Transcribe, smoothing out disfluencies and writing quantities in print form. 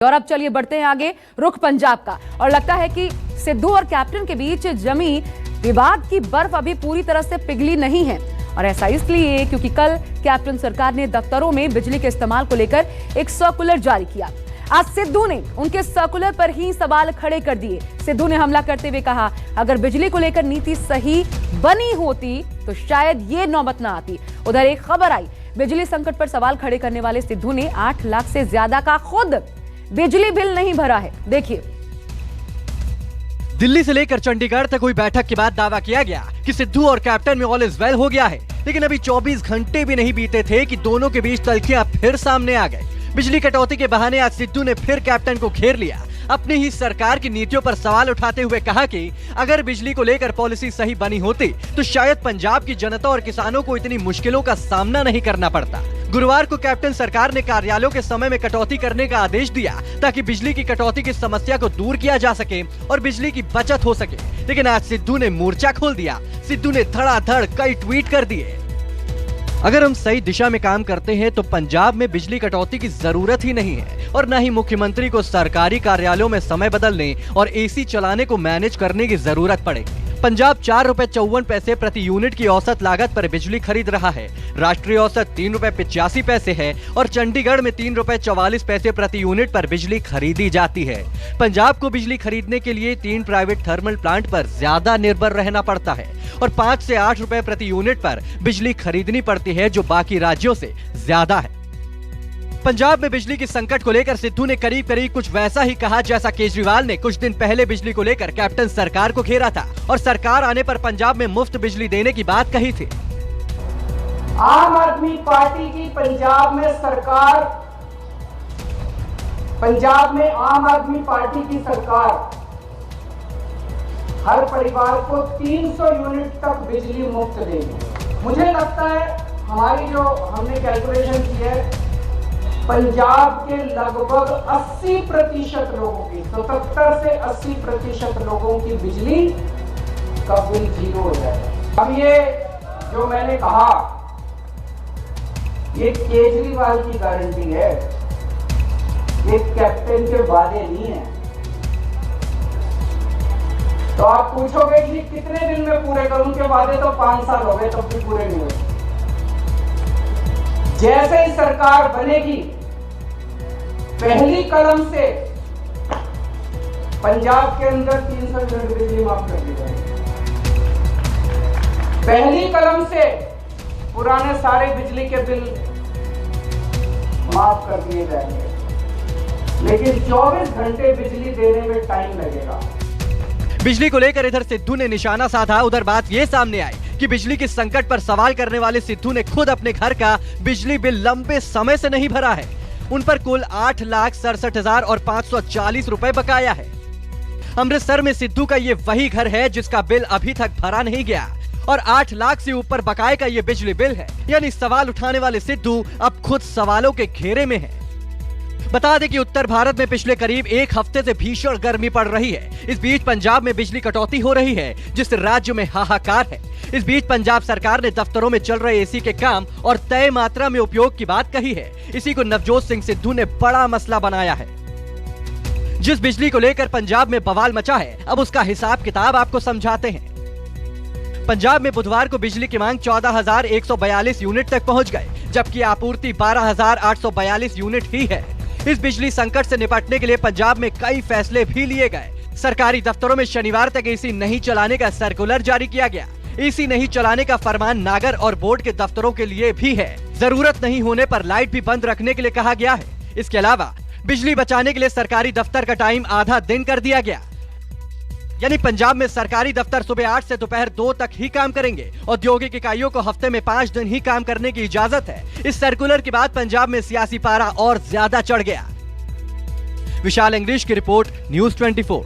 और अब चलिए बढ़ते हैं आगे, रुख पंजाब का। और लगता है कि सिद्धू और कैप्टन के बीच जमी विवाद की बर्फ अभी पूरी तरह से पिघली नहीं है। और ऐसा इसलिए क्योंकि कल कैप्टन सरकार ने दफ्तरों में बिजली के इस्तेमाल को लेकर एक सर्कुलर जारी किया। आज सिद्धू ने उनके सर्कुलर पर ही सवाल खड़े कर दिए। सिद्धू ने हमला करते हुए कहा, अगर बिजली को लेकर नीति सही बनी होती तो शायद ये नौबत ना आती। उधर एक खबर आई, बिजली संकट पर सवाल खड़े करने वाले सिद्धू ने 8 लाख से ज्यादा का खुद बिजली बिल नहीं भरा है। देखिए, दिल्ली से लेकर चंडीगढ़ तक हुई बैठक के बाद दावा किया गया कि सिद्धू और कैप्टन में ऑल इज वेल हो गया है। लेकिन अभी 24 घंटे भी नहीं बीते थे कि दोनों के बीच तल्खियां फिर सामने आ गई। बिजली कटौती के बहाने आज सिद्धू ने फिर कैप्टन को घेर लिया। अपनी ही सरकार की नीतियों पर सवाल उठाते हुए कहा कि अगर बिजली को लेकर पॉलिसी सही बनी होती तो शायद पंजाब की जनता और किसानों को इतनी मुश्किलों का सामना नहीं करना पड़ता। गुरुवार को कैप्टन सरकार ने कार्यालयों के समय में कटौती करने का आदेश दिया ताकि बिजली की कटौती की समस्या को दूर किया जा सके और बिजली की बचत हो सके। लेकिन आज सिद्धू ने मोर्चा खोल दिया। सिद्धू ने धड़ाधड़ कई ट्वीट कर दिए। अगर हम सही दिशा में काम करते हैं तो पंजाब में बिजली कटौती की जरूरत ही नहीं है और न ही मुख्यमंत्री को सरकारी कार्यालयों में समय बदलने और एसी चलाने को मैनेज करने की जरूरत पड़ेगी। पंजाब 4 रुपए 54 पैसे प्रति यूनिट की औसत लागत पर बिजली खरीद रहा है। राष्ट्रीय औसत 3 रुपए 85 पैसे है और चंडीगढ़ में 3 रुपए 44 पैसे प्रति यूनिट पर बिजली खरीदी जाती है। पंजाब को बिजली खरीदने के लिए 3 प्राइवेट थर्मल प्लांट पर ज्यादा निर्भर रहना पड़ता है और 5 से 8 रुपए प्रति यूनिट पर बिजली खरीदनी पड़ती है, जो बाकी राज्यों से ज्यादा है। पंजाब में बिजली के संकट को लेकर सिद्धू ने करीब करीब कुछ वैसा ही कहा जैसा केजरीवाल ने कुछ दिन पहले बिजली को लेकर कैप्टन सरकार को घेरा था और सरकार आने पर पंजाब में मुफ्त बिजली देने की बात कही थी। आम आदमी पार्टी की पंजाब में सरकार, पंजाब में आम आदमी पार्टी की सरकार हर परिवार को 300 यूनिट तक बिजली मुफ्त देगी। मुझे लगता है हमारी जो हमने कैलकुलेशन की है, पंजाब के लगभग 80% लोगों की, 77 से 80% लोगों की बिजली का बिल 0 हो जाएगा। अब ये जो मैंने कहा, ये केजरीवाल की गारंटी है, ये कैप्टन के वादे नहीं है। तो आप पूछोगे कि कितने दिन में पूरे करूं? उनके वादे तो 5 साल हो गए, तब भी पूरे नहीं हुए। जैसे ही सरकार बनेगी, पहली कलम से पंजाब के अंदर 300 यूनिट बिजली माफ कर दी जाएगी। पहली कलम से पुराने सारे बिजली के बिल माफ कर दिए जाएंगे, लेकिन 24 घंटे बिजली देने में टाइम लगेगा। बिजली को लेकर इधर सिद्धू ने निशाना साधा, उधर बात ये सामने आई कि बिजली के संकट पर सवाल करने वाले सिद्धू ने खुद अपने घर का बिजली बिल लंबे समय से नहीं भरा है। उन पर कुल 8,67,540 रुपए बकाया है। अमृतसर में सिद्धू का ये वही घर है जिसका बिल अभी तक भरा नहीं गया और 8 लाख से ऊपर बकाए का ये बिजली बिल है। यानी सवाल उठाने वाले सिद्धू अब खुद सवालों के घेरे में है। बता दें कि उत्तर भारत में पिछले करीब 1 हफ्ते से भीषण गर्मी पड़ रही है। इस बीच पंजाब में बिजली कटौती हो रही है जिससे राज्य में हाहाकार है। इस बीच पंजाब सरकार ने दफ्तरों में चल रहे एसी के काम और तय मात्रा में उपयोग की बात कही है। इसी को नवजोत सिंह सिद्धू ने बड़ा मसला बनाया है। जिस बिजली को लेकर पंजाब में बवाल मचा है, अब उसका हिसाब किताब आपको समझाते हैं। पंजाब में बुधवार को बिजली की मांग 14,142 यूनिट तक पहुंच गए, जबकि आपूर्ति 12,842 यूनिट ही है। इस बिजली संकट से निपटने के लिए पंजाब में कई फैसले भी लिए गए। सरकारी दफ्तरों में शनिवार तक एसी नहीं चलाने का सर्कुलर जारी किया गया। एसी नहीं चलाने का फरमान नागर और बोर्ड के दफ्तरों के लिए भी है। जरूरत नहीं होने पर लाइट भी बंद रखने के लिए कहा गया है। इसके अलावा बिजली बचाने के लिए सरकारी दफ्तर का टाइम आधा दिन कर दिया गया। यानी पंजाब में सरकारी दफ्तर सुबह 8 से दोपहर 2 तक ही काम करेंगे। औद्योगिक इकाइयों को हफ्ते में 5 दिन ही काम करने की इजाजत है। इस सर्कुलर के बाद पंजाब में सियासी पारा और ज्यादा चढ़ गया। विशाल इंग्लिश की रिपोर्ट, न्यूज़ 24।